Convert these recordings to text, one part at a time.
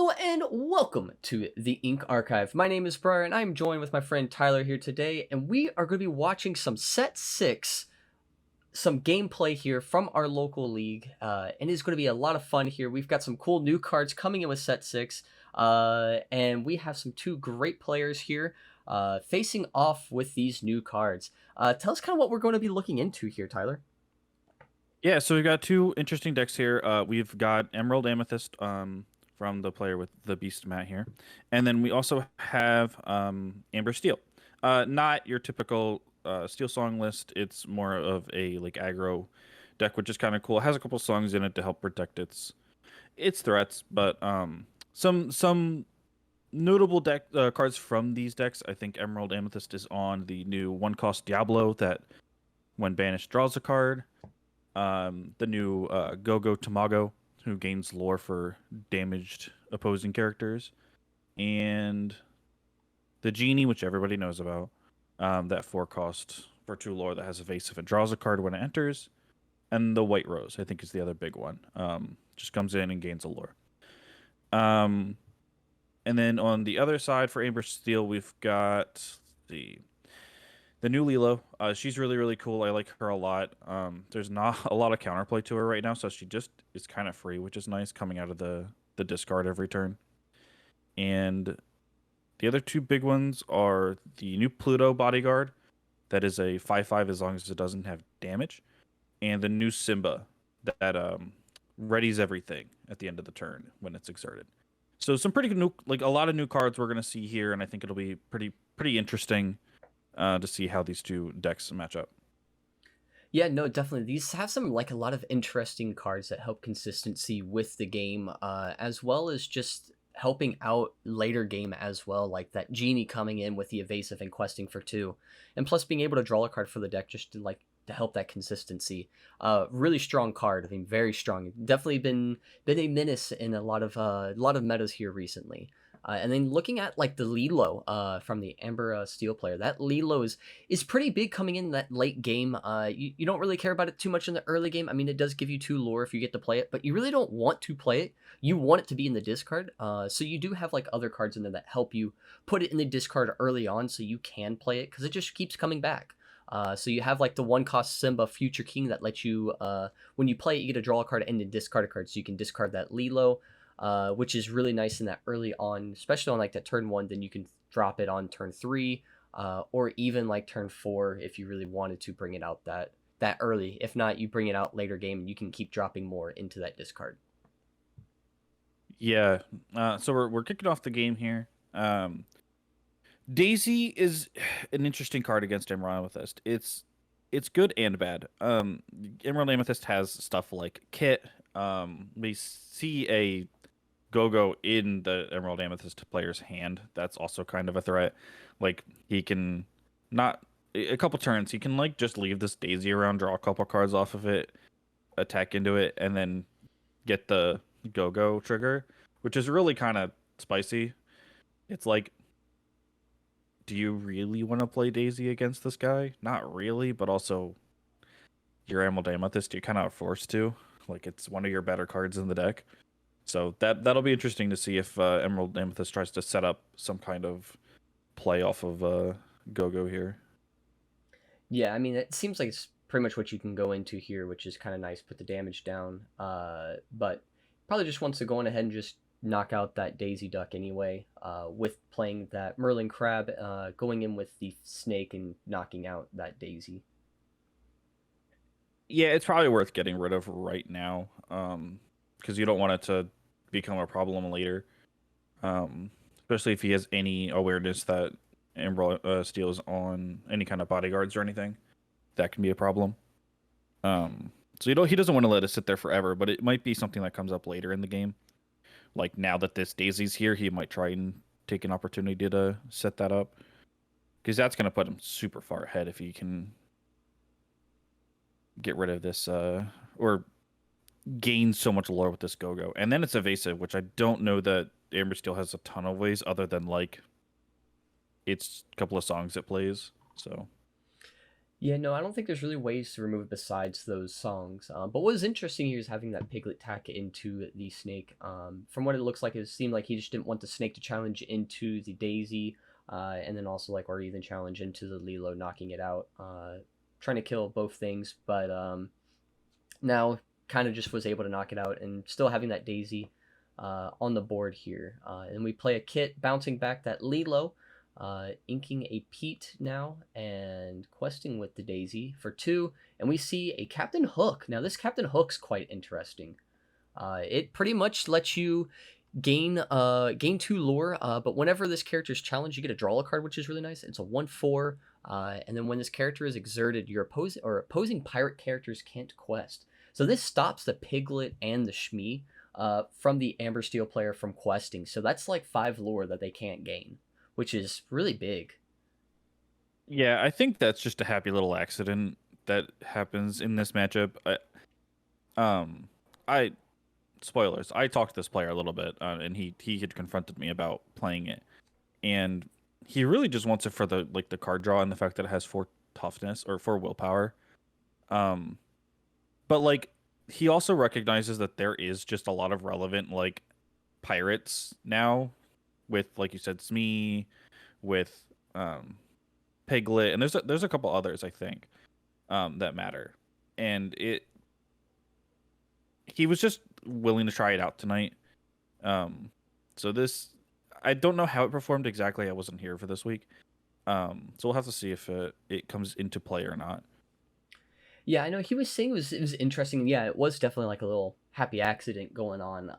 Hello and welcome to the Ink Archive. My name is Briar and I'm joined with my friend Tyler here today, and we are going to be watching some Set 6, some gameplay here from our local league, and it's going to be a lot of fun here. We've got some cool new cards coming in with Set 6, and we have some two great players here facing off with these new cards. Tell us kind of what we're going to be looking into here, Tyler. Yeah, so we've got two interesting decks here. We've got Emerald Amethyst from the player with the Beast Mat here. And then we also have Amber Steel. Not your typical Steel Song list. It's more of a like aggro deck, which is kind of cool. It has a couple songs in it to help protect its threats, but some notable deck cards from these decks. I think Emerald Amethyst is on the new one cost Diablo that when banished draws a card. The new Go-Go Tamago, who gains lore for damaged opposing characters, and the Genie, which everybody knows about, that 4 cost for 2 lore that has evasive and draws a card when it enters, and the White Rose, I think is the other big one. Just comes in and gains a lore. Um, and then on the other side for Amber Steel, we've got the new Lilo. She's really, really cool. I like her a lot. There's not a lot of counterplay to her right now, so she just is kind of free, which is nice, coming out of the discard every turn. And the other two big ones are the new Pluto Bodyguard, that is a 5/5 as long as it doesn't have damage, and the new Simba that readies everything at the end of the turn when it's exerted. So some pretty new, like a lot of new cards we're gonna see here, and I think it'll be pretty interesting to see how these two decks match up. Yeah, no, definitely. These have some like a lot of interesting cards that help consistency with the game, as well as just helping out later game as well, like that Genie coming in with the evasive and questing for 2, and plus being able to draw a card for the deck just to help that consistency. Really strong card. I mean, very strong. Definitely been a menace in a lot of metas here recently. And then looking at like the Lilo from the Amber Steel player, that Lilo is pretty big coming in that late game. You don't really care about it too much in the early game. I mean, it does give you 2 lore if you get to play it, but you really don't want to play it. You want it to be in the discard. So you do have like other cards in there that help you put it in the discard early on so you can play it because it just keeps coming back. So you have like the 1 cost Simba Future King that lets you, when you play it, you get to draw a card and then discard a card. So you can discard that Lilo, which is really nice in that early on, especially on like that turn 1. Then you can drop it on turn 3, or even like turn 4 if you really wanted to bring it out that early. If not, you bring it out later game and you can keep dropping more into that discard. Yeah. So we're kicking off the game here. Daisy is an interesting card against Emerald Amethyst. It's good and bad. Emerald Amethyst has stuff like Kit. We see a Go-Go in the Emerald Amethyst player's hand. That's also kind of a threat. Like he can not a couple turns. He can like just leave this Daisy around, draw a couple cards off of it, attack into it, and then get the Go-Go trigger, which is really kind of spicy. It's like, do you really want to play Daisy against this guy? Not really, but also your Emerald Amethyst, you're kind of forced to. Like it's one of your better cards in the deck. So that'll be interesting to see if Emerald Amethyst tries to set up some kind of play off of Go-Go here. Yeah, I mean, it seems like it's pretty much what you can go into here, which is kind of nice. Put the damage down, but probably just wants to go on ahead and just knock out that Daisy Duck anyway. With playing that Merlin Crab, going in with the Snake and knocking out that Daisy. Yeah, it's probably worth getting rid of right now, because you don't want it to become a problem later. Especially if he has any awareness that Emerald Steel is on any kind of bodyguards or anything, that can be a problem. So he doesn't want to let it sit there forever, but it might be something that comes up later in the game. Like now that this Daisy's here, he might try and take an opportunity to set that up, because that's going to put him super far ahead if he can get rid of this or gain so much lore with this Go-Go. And then it's evasive, which I don't know that Amber Steel has a ton of ways other than like its couple of songs it plays. So Yeah, no, I don't think there's really ways to remove it besides those songs. But what was interesting here is having that piglet tack into the snake. From what it looks like, it seemed like he just didn't want the snake to challenge into the daisy, and then also like or even challenge into the Lilo, knocking it out. Trying to kill both things, but now kind of just was able to knock it out and still having that daisy on the board here. And we play a kit bouncing back that Lilo, inking a Pete now and questing with the daisy for 2. And we see a Captain Hook. Now, this Captain Hook's quite interesting. It pretty much lets you gain 2 lore, but whenever this character is challenged, you get to draw a card, which is really nice. It's a 1/4, and then when this character is exerted, your opposing pirate characters can't quest. So this stops the Piglet and the Shmee from the Amber Steel player from questing. So that's like 5 lore that they can't gain, which is really big. Yeah, I think that's just a happy little accident that happens in this matchup. Um, I spoilers. I talked to this player a little bit, and he had confronted me about playing it, and he really just wants it for the card draw and the fact that it has 4 toughness or 4 willpower. Um, but like he also recognizes that there is just a lot of relevant like pirates now with like you said Smee, with Piglet, and there's a couple others I think that matter, and it he was just willing to try it out tonight. Um, so this, I don't know how it performed exactly. I wasn't here for this week. So we'll have to see if it comes into play or not. Yeah, I know he was saying it was interesting. Yeah, it was definitely like a little happy accident going on.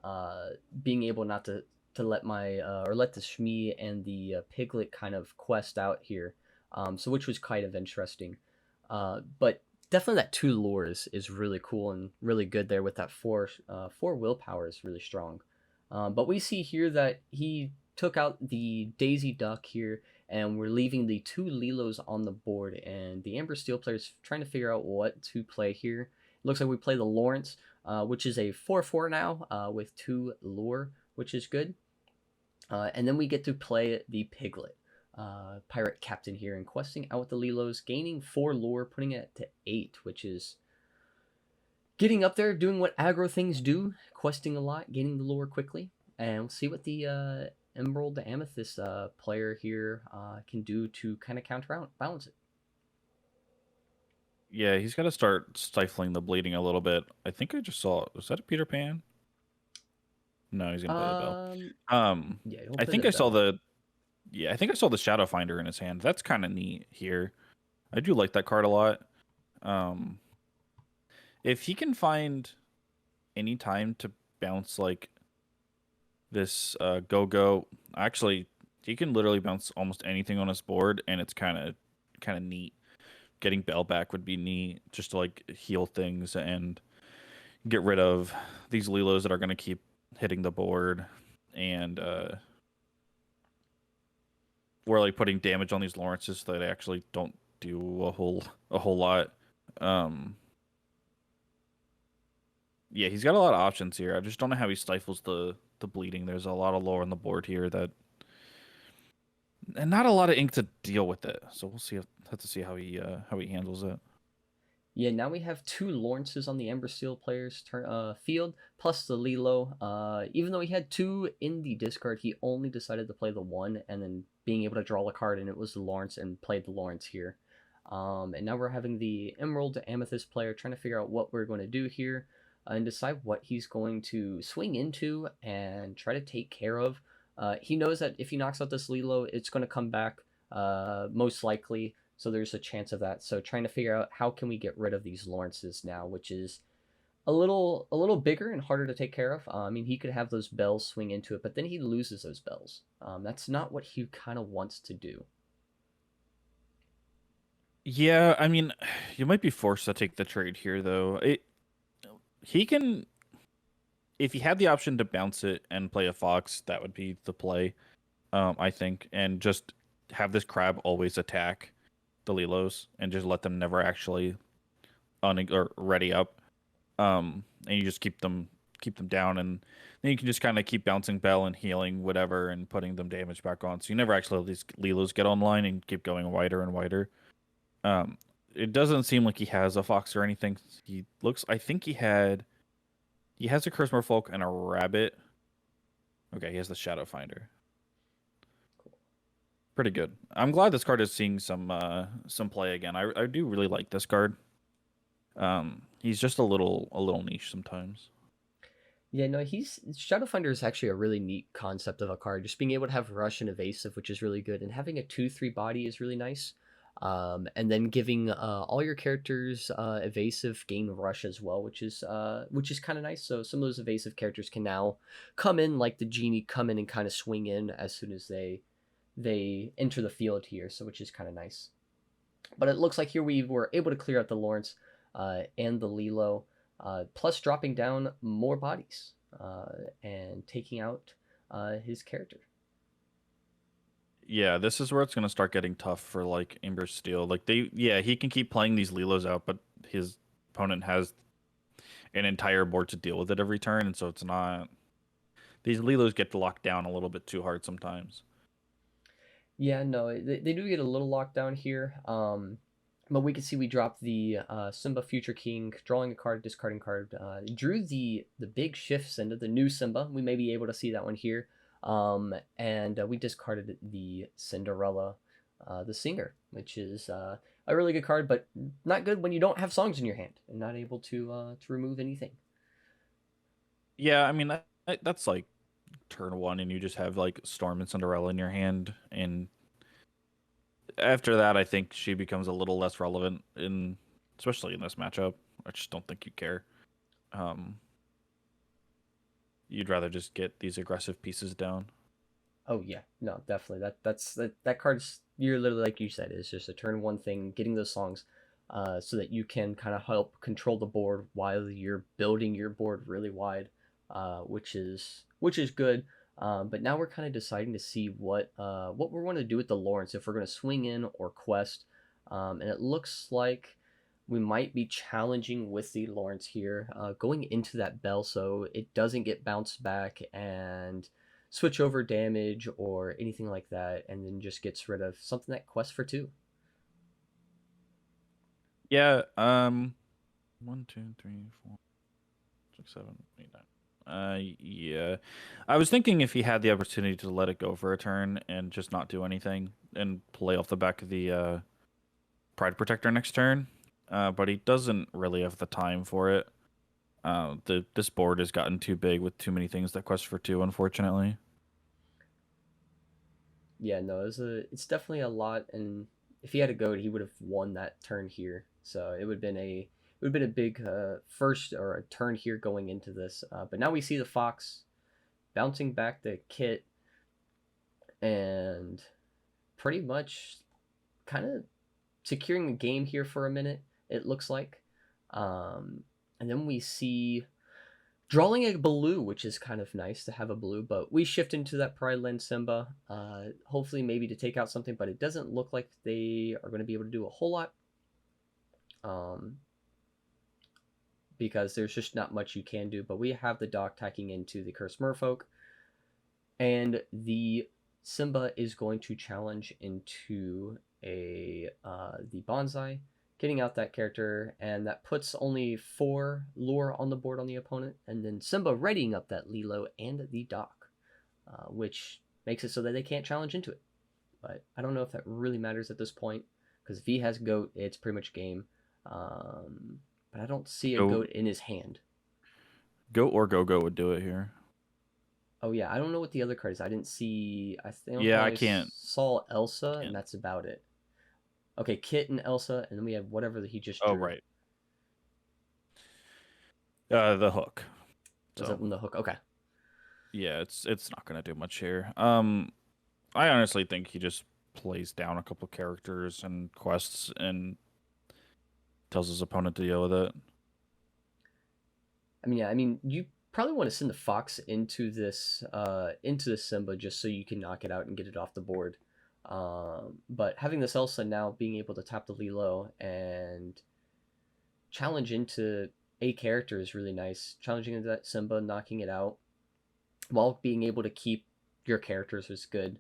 Being able not to let my or let the Shmee and the Piglet kind of quest out here. So which was kind of interesting. But definitely that 2 lore is really cool and really good there with that 4 willpower is really strong. But we see here that he took out the Daisy Duck here, and we're leaving the 2 Lilos on the board, and the Amber Steel player's trying to figure out what to play here. It looks like we play the Lawrence, which is a 4/4 now with 2 lore, which is good. And then we get to play the Piglet, pirate captain here, and questing out with the Lilos, gaining 4 lore, putting it to 8, which is getting up there, doing what aggro things do, questing a lot, gaining the lore quickly, and we'll see what the Emerald Amethyst player here can do to kind of counterbalance it. Yeah, he's got to start stifling the bleeding a little bit. I think I just saw. Was that a Peter Pan? No, he's gonna play the bell. Yeah, he'll I play think the I saw bell. the. Yeah, I think I saw the Shadow Finder in his hand. That's kind of neat here. I do like that card a lot. Um, if he can find any time to bounce like this go, actually, he can literally bounce almost anything on his board, and it's kind of neat. Getting Bell back would be neat, just to like heal things and get rid of these Lilos that are going to keep hitting the board, and we're like putting damage on these Lawrences so that they actually don't do a whole lot. Um, yeah, he's got a lot of options here. I just don't know how he stifles the bleeding. There's a lot of lore on the board here that, and not a lot of ink to deal with it. So we'll see. Have to see how he handles it. Yeah, now we have 2 Lawrences on the Ember Steel player's field, plus the Lilo. Even though he had 2 in the discard, he only decided to play the 1, and then being able to draw a card, and it was the Lawrence, and played the Lawrence here. And now we're having the Emerald Amethyst player trying to figure out what we're going to do here, and decide what he's going to swing into and try to take care of. He knows that if he knocks out this Lilo, it's going to come back most likely, so there's a chance of that. So trying to figure out how can we get rid of these Lawrences now, which is a little bigger and harder to take care of. I mean, he could have those bells swing into it, but then he loses those bells. That's not what he kind of wants to do. Yeah, I mean, you might be forced to take the trade here, though. He can, if he had the option to bounce it and play a fox, that would be the play, I think, and just have this crab always attack the Lilos and just let them never actually or ready up. And you just keep them down, and then you can just kind of keep bouncing Bell and healing whatever and putting them damage back on. So you never actually let these Lilos get online and keep going wider and wider. Um, it doesn't seem like he has a fox or anything. He looks. I think he has a Curse Merfolk and a rabbit. Okay, he has the Shadow Finder. Pretty good. I'm glad this card is seeing some play again. I do really like this card. He's just a little niche sometimes. Yeah, no, he's Shadowfinder is actually a really neat concept of a card. Just being able to have rush and evasive, which is really good, and having a 2/3 body is really nice. And then giving all your characters evasive gain rush as well, which is kind of nice. So some of those evasive characters can now come in like the genie, come in and kind of swing in as soon as they enter the field here. So which is kind of nice. But it looks like here we were able to clear out the Lawrence and the Lilo, plus dropping down more bodies and taking out his character. Yeah, this is where it's gonna start getting tough for like Ember Steel. Like yeah, he can keep playing these Lilos out, but his opponent has an entire board to deal with it every turn, and so it's not. These Lilos get locked down a little bit too hard sometimes. Yeah, no, they do get a little locked down here. But we can see we dropped the Simba Future King, drawing a card, discarding card. Drew the big shifts into the new Simba. We may be able to see that one here. And we discarded the Cinderella, the Singer, which is a really good card, but not good when you don't have songs in your hand and not able to remove anything. Yeah, I mean that's like turn one, and you just have like Storm and Cinderella in your hand, and after that, I think she becomes a little less relevant especially in this matchup. I just don't think you care. Um, you'd rather just get these aggressive pieces down. Oh yeah, no, definitely. That card's, you're literally like you said, it's just a turn one thing, getting those songs, so that you can kind of help control the board while you're building your board really wide, which is good. But now we're kind of deciding to see what we want to do with the Lawrence, if we're going to swing in or quest, and it looks like we might be challenging with the Lawrence here, going into that bell so it doesn't get bounced back and switch over damage or anything like that, and then just gets rid of something that quests for two. Yeah. 1, 2, 3, 4, 6, 7, 8, 9. Yeah. I was thinking if he had the opportunity to let it go for a turn and just not do anything and play off the back of the Pride Protector next turn, but he doesn't really have the time for it. This board has gotten too big with too many things that quest for two, unfortunately. Yeah, no, it's definitely a lot, and if he had a goat, he would have won that turn here. So it would have been a big first or a turn here going into this. But now we see the fox bouncing back the kit and pretty much kind of securing the game here for a minute. It looks like, and then we see drawing a blue, which is kind of nice to have a blue, but we shift into that Pride Land Simba, hopefully maybe to take out something, but it doesn't look like they are going to be able to do a whole lot, um, because there's just not much you can do, but we have the dock tacking into the Cursed Merfolk, and the Simba is going to challenge into the Bonsai, getting out that character, and that puts only 4 lure on the board on the opponent, and then Simba readying up that Lilo and the dock, which makes it so that they can't challenge into it. But I don't know if that really matters at this point, because if he has Goat, it's pretty much game. But I don't see a Go Goat in his hand. go or go would do it here. Oh yeah, I don't know what the other card is. I didn't see. I think I Yeah, I only can't. saw Elsa, and Can't. that's about it. Okay, Kit and Elsa, and then we have whatever he just Oh drew. right. The hook. Was that So from the hook? Okay. yeah, it's not gonna do much here. I honestly think he just plays down a couple characters and quests and tells his opponent to deal with it. I mean, yeah. I mean, you probably want to send the fox into this Simba just so you can knock it out and get it off the board. But having this Elsa now being able to tap the Lilo and challenge into a character is really nice. Challenging into that Simba, knocking it out, while being able to keep your characters is good.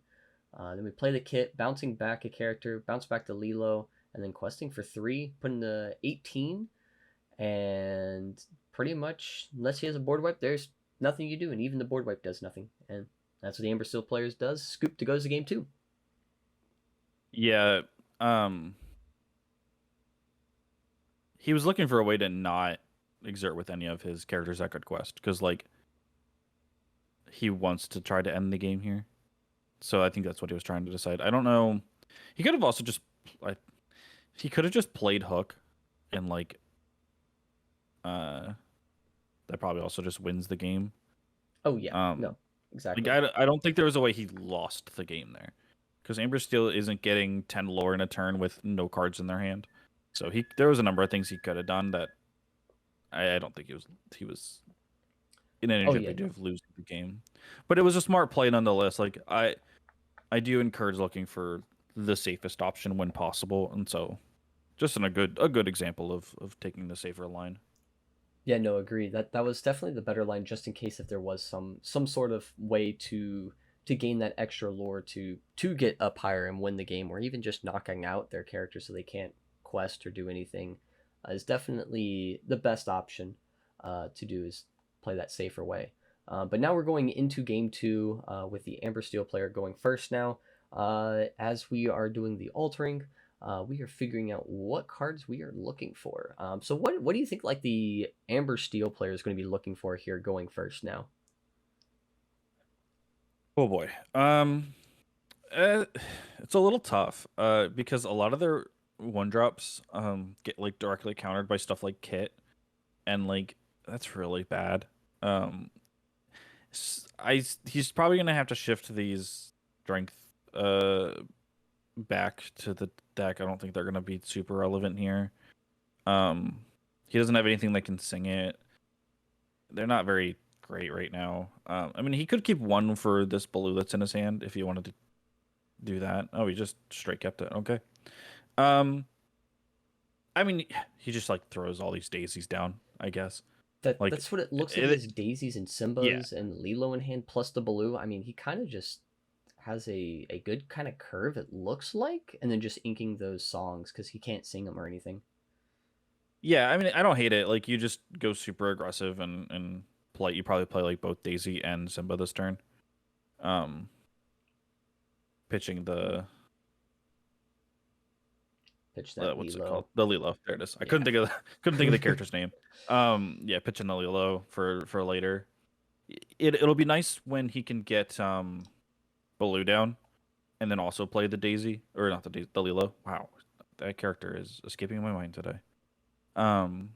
Then we play the kit, bouncing back a character, bounce back to Lilo, and then questing for 3, putting the 18, and pretty much, unless he has a board wipe, there's nothing you do, and even the board wipe does nothing. And that's what the Amber Steel players does. Scoop to goes to game 2. Yeah. Um, he was looking for a way to not exert with any of his characters that could quest because like he wants to try to end the game here. So I think that's what he was trying to decide. I don't know. He could have also just I, he could have just played Hook and like uh that probably also just wins the game. Oh yeah, Um no, like exactly. I don't think there was a way he lost the game there. Because Amber Steel isn't getting 10 lore in a turn with no cards in their hand. So there was a number of things he could have done that I don't think he was in any Oh yeah, jeopardy no. of losing the game. But it was a smart play nonetheless. Like I do encourage looking for the safest option when possible, and so just a good example of taking the safer line. Yeah, no, agree. That was definitely the better line, just in case if there was some sort of way to gain that extra lore to get up higher and win the game, or even just knocking out their character so they can't quest or do anything, is definitely the best option to do is play that safer way. But now we're going into game 2 with the Amber Steel player going first now. As we are doing the altering, we are figuring out what cards we are looking for. So what do you think like the Amber Steel player is going to be looking for here going first now? Oh boy. Uh, it's a little tough. Because a lot of their one drops get like directly countered by stuff like Kit, and like that's really bad. Um, he's probably gonna have to shift these strength back to the deck. I don't think they're gonna be super relevant here. Um, he doesn't have anything that can sing it. They're not very great right now. I mean, he could keep one for this blue that's in his hand if he wanted to do that. Oh, he just straight kept it. Okay. Um, I mean, he just like throws all these daisies down, I guess. Like, That's what it looks like. He it, has daisies and yeah, Simbas and Lilo in hand plus the blue. I mean, he kind of just has a good kind of curve. It looks like, and then just inking those songs because he can't sing them or anything. yeah. I mean, I don't hate it. Like, you just go super aggressive and play. You probably play like both Daisy and Simba this turn. Um, pitching the Pitch that what's it called? Lilo. The Lilo. There it is. I Yeah. couldn't think of the character's name. Yeah, pitching the Lilo for later. It'll be nice when he can get Baloo down and then also play the Daisy or not the Daisy, the Lilo. Wow, that character is escaping my mind today. Um,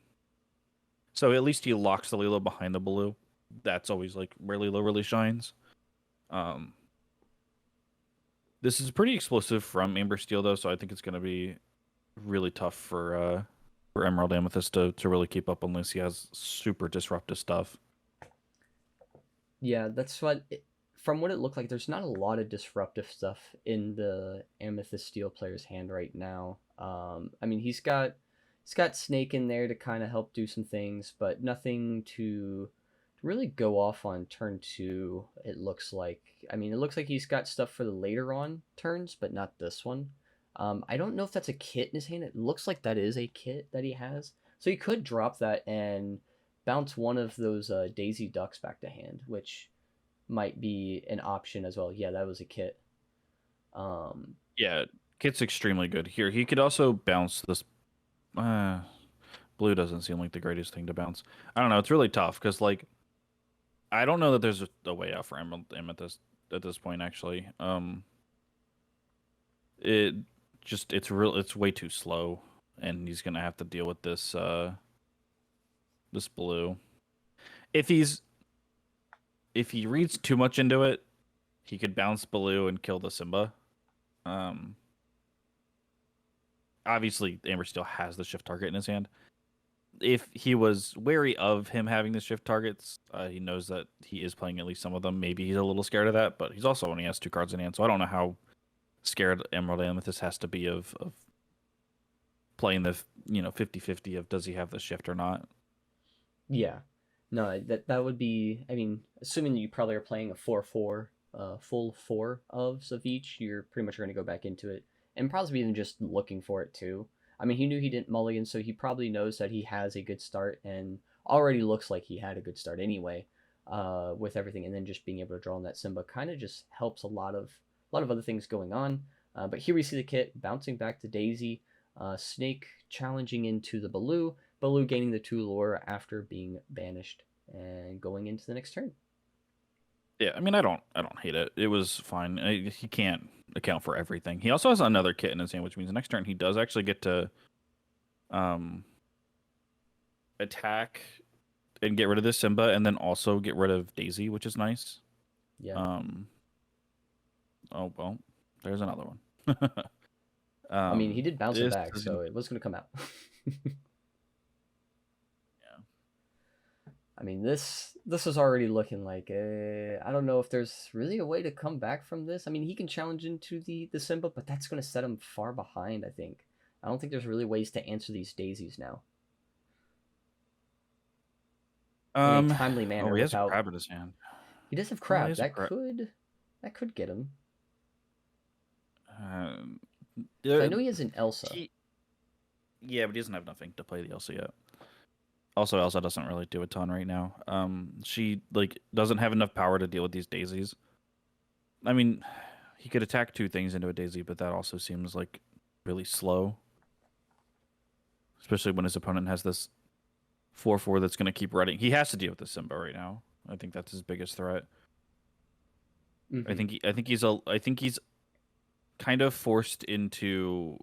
so at least he locks the Lilo behind the Baloo. That's always like where Lilo really shines. Um, this is pretty explosive from Amber Steel though, so I think it's gonna be really tough for Emerald Amethyst to really keep up unless he has super disruptive stuff. Yeah, that's from what it looked like, there's not a lot of disruptive stuff in the Amethyst Steel player's hand right now. I mean, he's got Snake in there to kind of help do some things, but nothing to really go off on turn 2. It looks like. I mean, it looks like he's got stuff for the later on turns, but not this one. I don't know if that's a kit in his hand. It looks like that is a kit that he has, so he could drop that and bounce one of those Daisy Ducks back to hand, which might be an option as well. Yeah, that was a kit. Um, Yeah, Kit's extremely good here. He could also bounce this. Uh, Blue doesn't seem like the greatest thing to bounce. I don't know. It's really tough because like I don't know that there's a way out for Emerald Amethyst at this point. Actually, it it's way too slow, and he's gonna have to deal with this blue. If he's if he reads too much into it, he could bounce blue and kill the Simba. Um, obviously, Amber still has the shift target in his hand. If he was wary of him having the shift targets, he knows that he is playing at least some of them. Maybe he's a little scared of that, but he's also only has 2 cards in hand, so I don't know how scared Emerald Amethyst has to be of playing the 50-50 of does he have the shift or not. yeah, no, that would be. I mean, assuming you probably are playing a 4/4, full four of each, you're pretty much going to go back into it. and probably even just looking for it too. I mean, he knew he didn't mulligan, so he probably knows that he has a good start and already looks like he had a good start anyway, with everything. And then just being able to draw on that Simba kind of just helps a lot of other things going on. But here we see the kit bouncing back to Daisy, Snake challenging into the Baloo, Baloo gaining the 2 lore after being banished and going into the next turn. Yeah, I mean, I don't hate it. It was fine. He can't account for everything. He also has another kit in his hand, which means next turn he does actually get to um attack and get rid of this Simba, and then also get rid of Daisy, which is nice. Yeah. Um. Oh well, there's another one. I mean, he did bounce it This back, is gonna so it was going to come out. yeah. I mean, this is already looking like I don't know if there's really a way to come back from this. I mean, he can challenge into the Simba, but that's going to set him far behind, I think. I don't think there's really ways to answer these daisies now in a timely Oh, manner he has a without. crab in his hand. He does have Yeah, he crab. has a crab. That could get him. Um, 'Cause I uh, know he has an Elsa. he, yeah, but he doesn't have nothing to play the Elsa yet. Also, Elsa doesn't really do a ton right now. She like doesn't have enough power to deal with these daisies. I mean, he could attack two things into a daisy, but that also seems like really slow, especially when his opponent has this 4/4 that's going to keep running. He has to deal with the Simba right now. I think that's his biggest threat. Mm-hmm. I think he's kind of forced into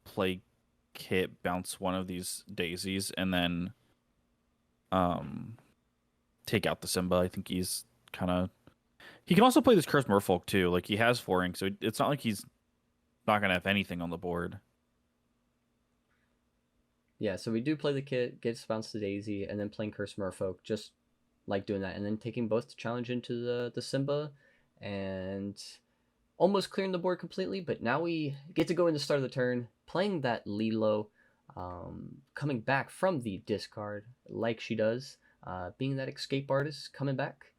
play kit, bounce one of these daisies, and then um take out the Simba. I think he's kind of he can also play this Curse Merfolk too. Like he has 4 ink, so it's not like he's not gonna have anything on the board. Yeah, so we do play the kit, gets bounced to Daisy, and then playing Curse Merfolk, just like doing that, and then taking both to challenge into the Simba, and almost clearing the board completely. But now we get to go in the start of the turn, playing that Lilo, coming back from the discard like she does, being that escape artist coming back.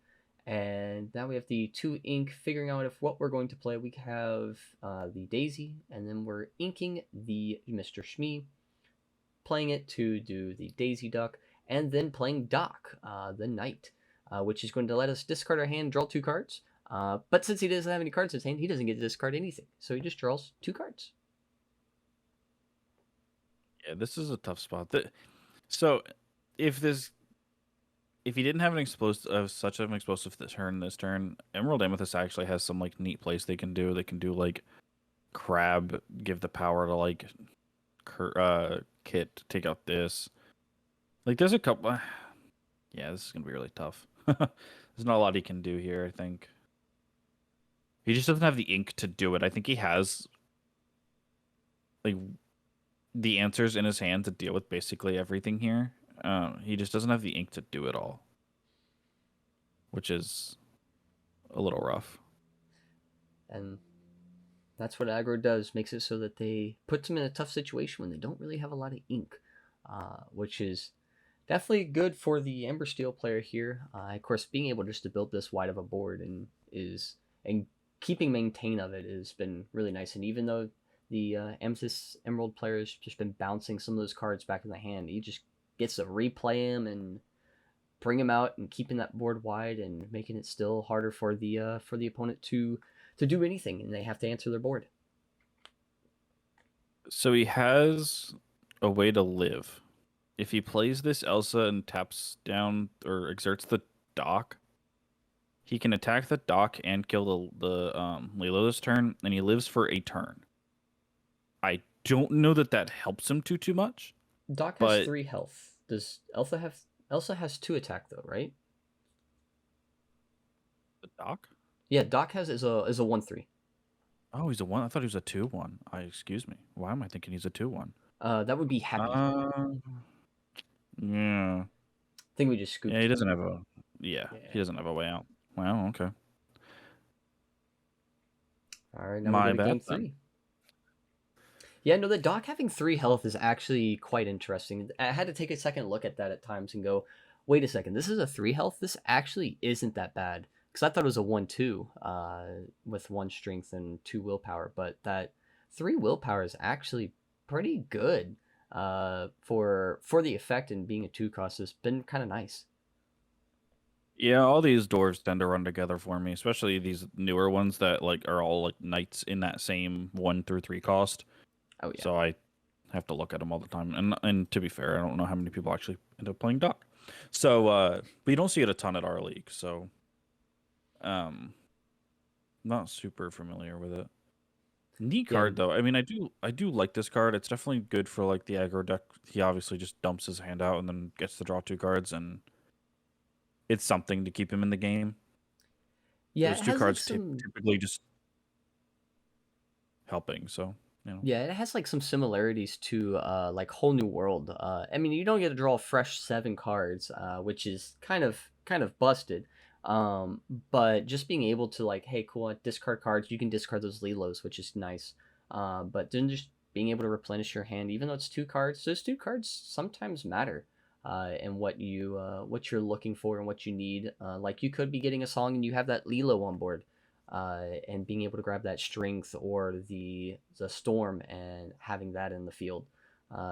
And now we have the 2 ink, figuring out if what we're going to play. We have the Daisy, and then we're inking the Mr. Shmee, playing it to do the Daisy Duck, and then playing Doc, the Knight, which is going to let us discard our hand, draw 2 cards. But since he doesn't have any cards in his hand, he doesn't get to discard anything. So he just draws 2 cards. Yeah, this is a tough spot. So if this if he didn't have an explosive such an explosive turn this turn, Emerald Amethyst actually has some like neat plays they can do. They can do like crab, give the power to like Kit to take out this. Like there's a couple. Yeah, this is gonna be really tough. There's not a lot he can do here. I think he just doesn't have the ink to do it. I think he has like the answers in his hand to deal with basically everything here. He just doesn't have the ink to do it all, which is a little rough. And that's what aggro does, makes it so that they puts them in a tough situation when they don't really have a lot of ink, which is definitely good for the Ember Steel player here. Of course, being able just to build this wide of a board and keeping maintain of it has been really nice. And even though the Amethyst Emerald player has just been bouncing some of those cards back in the hand, he just gets to replay them and bring them out and keeping that board wide and making it still harder for the opponent to do anything, and they have to answer their board. So he has a way to live. If he plays this Elsa and taps down or exerts the dock, he can attack the dock and kill the Lilo this turn, and he lives for a turn. I don't know that that helps him too much, Doc has but 3 health. Does Elsa have? Elsa has 2 attack though, right? the dock. Yeah, Doc has is a 1/3. Oh, he's a one. I thought he was a 2/1. I excuse me. Why am I thinking he's a 2/1? That would be happy. Yeah. I think we just Yeah, scooped. he doesn't have a. Yeah, he Yeah. doesn't have a way out. Wow. Okay. All right, now we go My to bad game then. 3. Yeah, no, the Doc having 3 health is actually quite interesting. I had to take a second look at that at times and go, wait a second, this is a 3 health. This actually isn't that bad because I thought it was a 1/2 with 1 strength and 2 willpower, but that 3 willpower is actually pretty good for the effect, and being a 2 cost has been kind of nice. Yeah, all these dwarves tend to run together for me, especially these newer ones that like are all like knights in that same 1 through 3 cost. Oh yeah. So I have to look at them all the time. And to be fair, I don't know how many people actually end up playing Doc. So but you don't see it a ton at our league, so um not super familiar with it. Neat Yeah, card though. I mean, I do like this card. It's definitely good for like the aggro deck. He obviously just dumps his hand out and then gets to draw 2 cards, and it's something to keep him in the game. yeah, Those it two has like cards some typically just helping. So you know, Yeah, it has like some similarities to like Whole New World. I mean, you don't get to draw fresh 7 cards, which is kind of busted. Um, but just being able to like, hey, cool, discard cards, you can discard those Lilos, which is nice. But then just being able to replenish your hand, even though it's 2 cards, those 2 cards sometimes matter. And what you're looking for and what you need. Like you could be getting a song and you have that Lilo on board, and being able to grab that strength or the storm and having that in the field,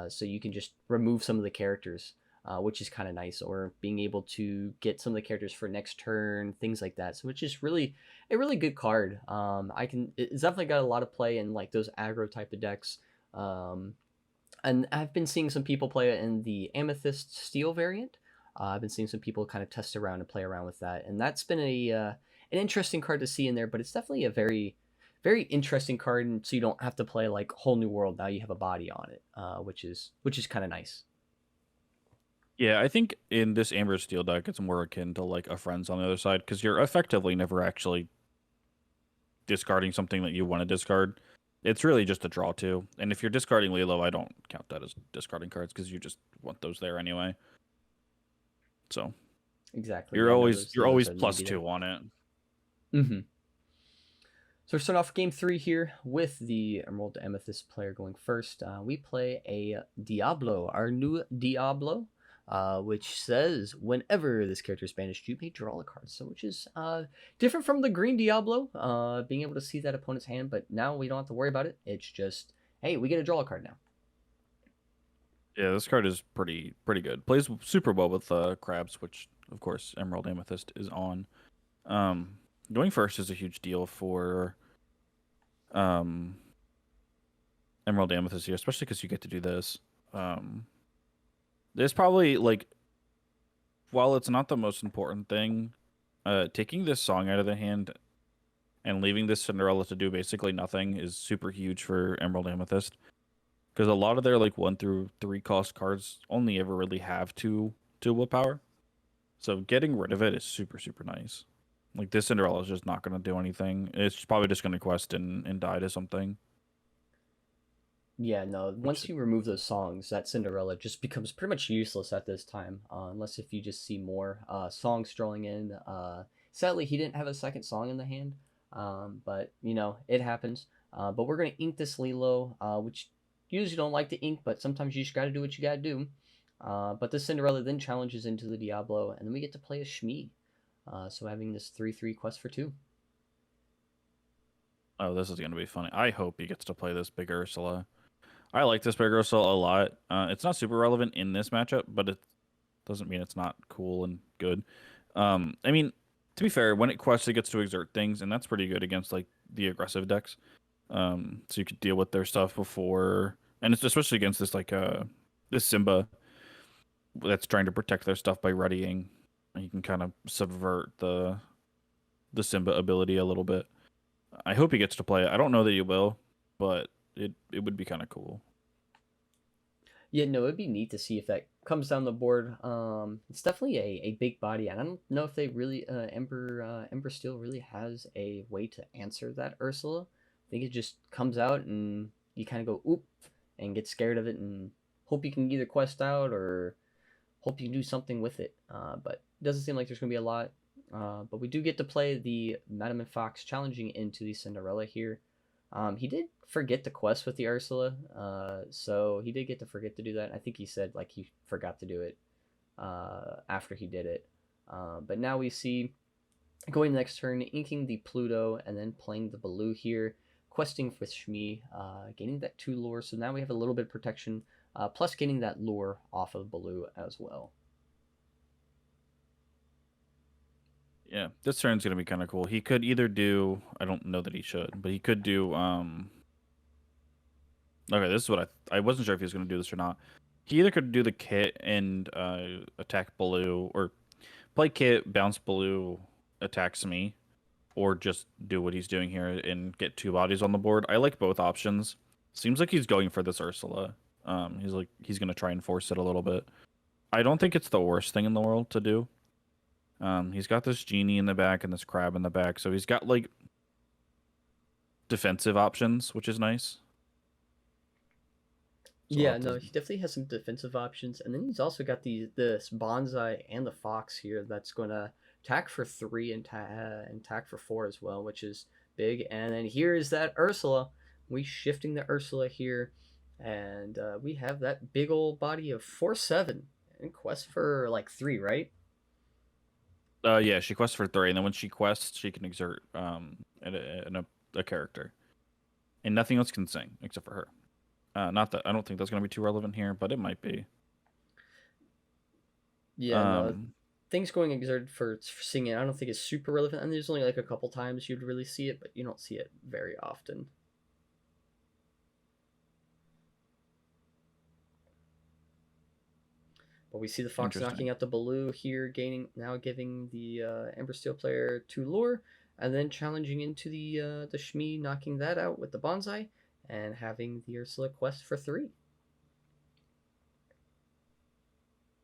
so you can just remove some of the characters, which is kind of nice, or being able to get some of the characters for next turn, things like that. So which is really a really good card. It's definitely got a lot of play in like those aggro type of decks. Um, and I've been seeing some people play it in the Amethyst Steel variant. I've been seeing some people kind of test around and play around with that, and that's been a an interesting card to see in there. But it's definitely a very interesting card, and so you don't have to play like Whole New World. Now you have a body on it, which is kind of nice. yeah, I think in this Amber Steel deck, it's more akin to like a Friends on the other side because you're effectively never actually discarding something that you want to discard. It's really just a draw two, and if you're discarding Lilo, I don't count that as discarding cards because you just want those there anyway. So Exactly. you're Yeah. No, always those you're Lilos always are need to plus be there. two on it. Mm-hmm. So we're starting off game 3 here with the Emerald Amethyst player going first. We play a Diablo, our new Diablo, which says whenever this character is banished, you may draw a card. So which is different from the green Diablo, being able to see that opponent's hand, but now we don't have to worry about it. It's just, hey, we get to draw a card now. Yeah, this card is pretty good. Plays super well with crabs, which of course Emerald Amethyst is on. Um, Going first is a huge deal for um Emerald Amethyst here, especially because you get to do this. Um, there's probably like, while it's not the most important thing, taking this song out of the hand and leaving this Cinderella to do basically nothing is super huge for Emerald Amethyst because a lot of their like 1 through 3 cost cards only ever really have two willpower. So getting rid of it is super nice. Like this Cinderella is just not going to do anything. It's probably just going to quest and die to something. Yeah, no. Which Once you remove those songs, that Cinderella just becomes pretty much useless at this time, unless if you just see more songs strolling in. Sadly, he didn't have a second song in the hand, but it happens. But we're gonna ink this Lilo, which usually don't like to ink, but sometimes you just gotta do what you gotta do. But this Cinderella then challenges into the Diablo, and then we get to play a Shmi. So having this 3/3 quest for 2. oh, this is going to be funny. I hope he gets to play this big Ursula. I like this big Ursula a lot. It's not super relevant in this matchup, but it doesn't mean it's not cool and good. I mean, to be fair, when it quests, it gets to exert things, and that's pretty good against like the aggressive decks. So you could deal with their stuff before, and it's especially against this like this Simba that's trying to protect their stuff by readying. You can kind of subvert the Simba ability a little bit. I hope he gets to play it. I don't know that he will, but it would be kind of cool. Yeah, no, it'd be neat to see if that comes down the board. It's definitely a big body, and I don't know if they really Ember Steel really has a way to answer that Ursula. I think it just comes out and you kind of go oop and get scared of it and hope you can either quest out or hope you do something with it. But it doesn't seem like there's gonna be a lot. But we do get to play the Madam and Fox challenging into the Cinderella here. He did forget the quest with the Ursula, so he did get to forget to do that. I think he said like he forgot to do it after he did it. But now we see going next turn, inking the Pluto and then playing the Baloo here. questing for Shmi, gaining that 2 lore. So now we have a little bit of protection, plus getting that lore off of Baloo as well. Yeah, this turn's gonna be kind of cool. He could either do, I don't know that he should, but he could do. Okay, this is what I wasn't sure if he was gonna do this or not. He either could do the kit and attack Baloo, or play kit, bounce Baloo, attacks me, or just do what he's doing here and get 2 bodies on the board. I like both options. Seems like he's going for this Ursula. He's gonna try and force it a little bit. I don't think it's the worst thing in the world to do. He's got this genie in the back and this crab in the back, so he's got like defensive options, which is nice. So Yeah, no, he definitely has some defensive options, and then he's also got this bonsai and the fox here that's going to attack for 3 and attack for 4 as well, which is big. And then here is that Ursula. We shifting the Ursula here, and we have that big old body of 4/7 and quest for like 3, right? Yeah, she quests for 3, and then when she quests, she can exert a character, and nothing else can sing except for her. Not that I don't think that's going to be too relevant here, but it might be. Yeah, no, things going exerted for singing, I don't think is super relevant, and there's only like a couple times you'd really see it, but you don't see it very often. But we see the fox knocking out the Baloo here, giving the Ember Steel player 2 lore, and then challenging into the Shmi, knocking that out with the bonsai, and having the Ursula quest for 3.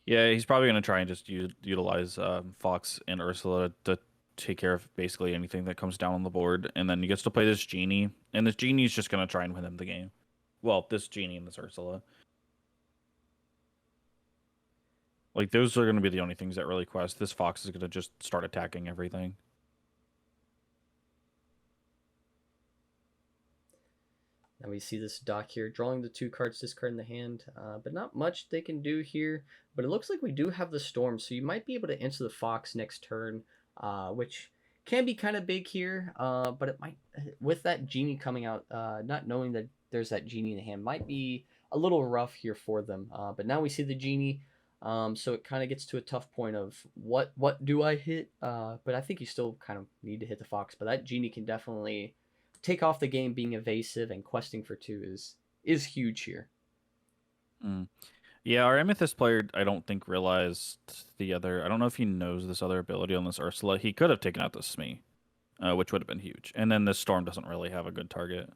Yeah, he's probably going to try and just utilize Fox and Ursula to take care of basically anything that comes down on the board, and then he gets to play this genie, and this genie is just going to try and win him the game. Well, this genie and this Ursula. Like, those are going to be the only things that really quest. This fox is going to just start attacking everything. Now we see this dock here, drawing the 2 cards, discarding the hand, but not much they can do here. But it looks like we do have the storm, so you might be able to answer the fox next turn, which can be kind of big here. But it might, with that genie coming out, not knowing that there's that genie in the hand, might be a little rough here for them. But now we see the genie. So it kind of gets to a tough point of what do I hit? But I think you still kind of need to hit the fox. But that genie can definitely take off the game. Being evasive and questing for 2 is huge here. Yeah, our Amethyst player, I don't think realized the other. I don't know if he knows this other ability on this Ursula. He could have taken out the Smee, which would have been huge. And then this Storm doesn't really have a good target.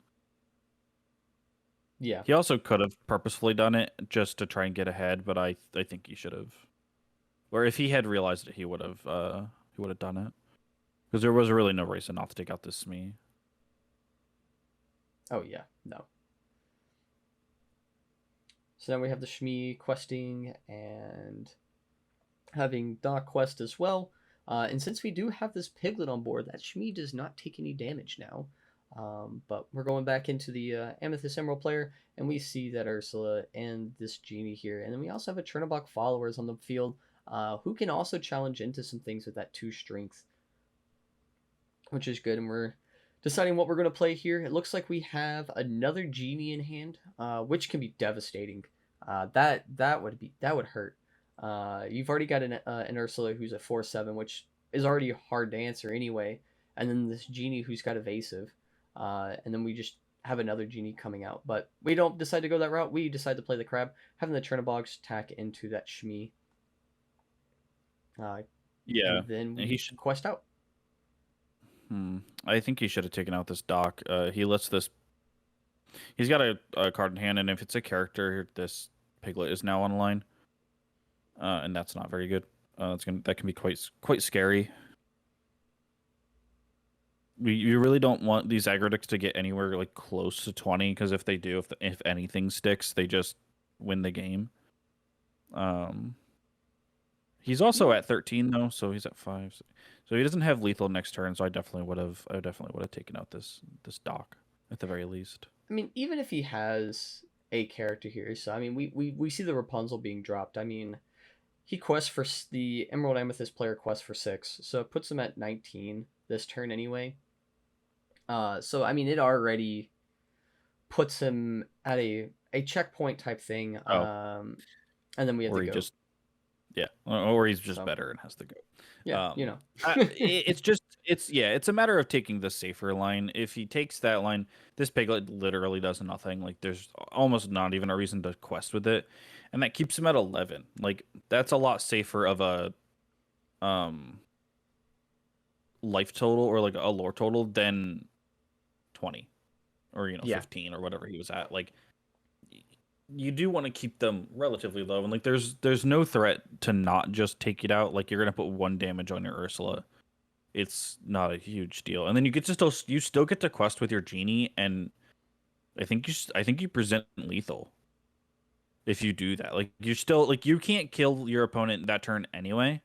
Yeah. He also could have purposefully done it just to try and get ahead, but I think he should have. Or if he had realized it, he would have done it. Because there was really no reason not to take out this Smee. Oh yeah, no. So now we have the Shmi questing and having Doc quest as well. And since we do have this Piglet on board, that Shmi does not take any damage now. But we're going back into the Amethyst Emerald player, and we see that Ursula and this genie here. And then we also have a Chernobog followers on the field who can also challenge into some things with that 2 strength, which is good. And we're deciding what we're going to play here. It looks like we have another genie in hand, which can be devastating. That would hurt. You've already got an Ursula who's a 4/7, which is already hard to answer anyway, and then this genie who's got evasive, and then we just have another genie coming out. But we don't decide to go that route. We decide to play the crab, having the Chernobogs attack into that Shmi. Yeah, and then he should quest out. I think he should have taken out this Doc. He lets this. He's got a card in hand, and if it's a character, this Piglet is now online, and that's not very good. That can be quite scary. You really don't want these aggro decks to get anywhere like close to 20, because if they do, if anything sticks, they just win the game. He's also at 13 though, so he's at 5. So he doesn't have lethal next turn, so I definitely would have taken out this Doc at the very least. I mean, even if he has a character here, so I mean, we see the Rapunzel being dropped. I mean, he quests for the Emerald Amethyst player quest for 6, so it puts him at 19 this turn anyway. So I mean, it already puts him at a checkpoint type thing. Oh, And then we have the or he goat. just yeah, or he's just So better and has to go. yeah, you know. It's just it's a matter of taking the safer line. If he takes that line, this piglet literally does nothing. Like there's almost not even a reason to quest with it, and that keeps him at 11. Like that's a lot safer of a um life total or like a lore total than 20 or Yeah, 15 or whatever he was at. Like you do want to keep them relatively low, and like there's no threat to not just take it out. Like you're gonna put 1 damage on your Ursula. It's not a huge deal, and then you still get to quest with your genie, and I think you present lethal if you do that. Like you still like you can't kill your opponent that turn anyway.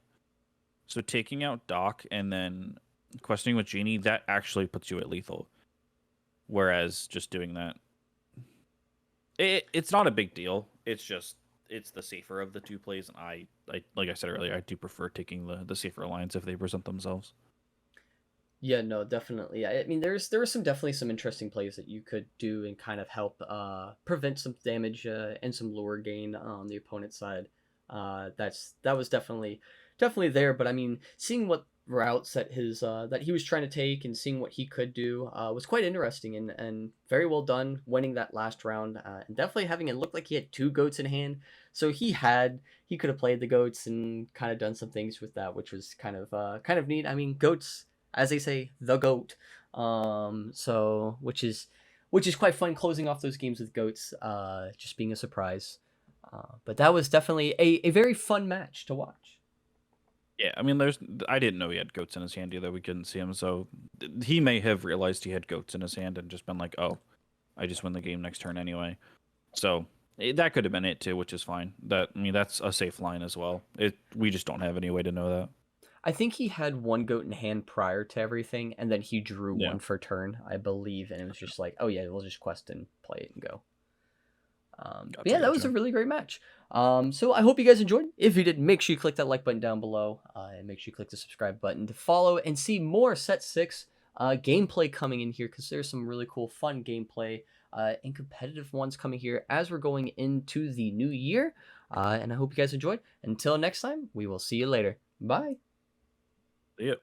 So taking out Doc and then questing with genie, that actually puts you at lethal. Whereas just doing that, it's not a big deal. It's just it's the safer of the two plays, and I like I said earlier, I do prefer taking the safer lines if they present themselves. yeah, no, definitely. I mean, there were some definitely some interesting plays that you could do and kind of help prevent some damage and some lure gain on the opponent's side. That was definitely there. But I mean, seeing what routes that he was trying to take and seeing what he could do was quite interesting and very well done. Winning that last round and definitely having it look like he had two goats in hand. So he could have played the goats and kind of done some things with that, which was kind of neat. I mean, goats, as they say, the goat. So which is quite fun closing off those games with goats. Just being a surprise. But that was definitely a very fun match to watch. Yeah, I mean, I didn't know he had goats in his hand either. We couldn't see him, so he may have realized he had goats in his hand and just been like, "Oh, I just win the game next turn anyway." So that could have been it too, which is fine. I mean, that's a safe line as well. We just don't have any way to know that. I think he had one goat in hand prior to everything, and then he drew Yeah, one for turn, I believe, and it was just like, oh yeah, we'll just quest and play it and go. But gotcha, yeah, that was a gotcha. really great match. So I hope you guys enjoyed. If you did, make sure you click that like button down below, and make sure you click the subscribe button to follow and see more Set Six gameplay coming in here because there's some really cool, fun gameplay and competitive ones coming here as we're going into the new year. And I hope you guys enjoyed. Until next time, we will see you later. Bye. Yeah.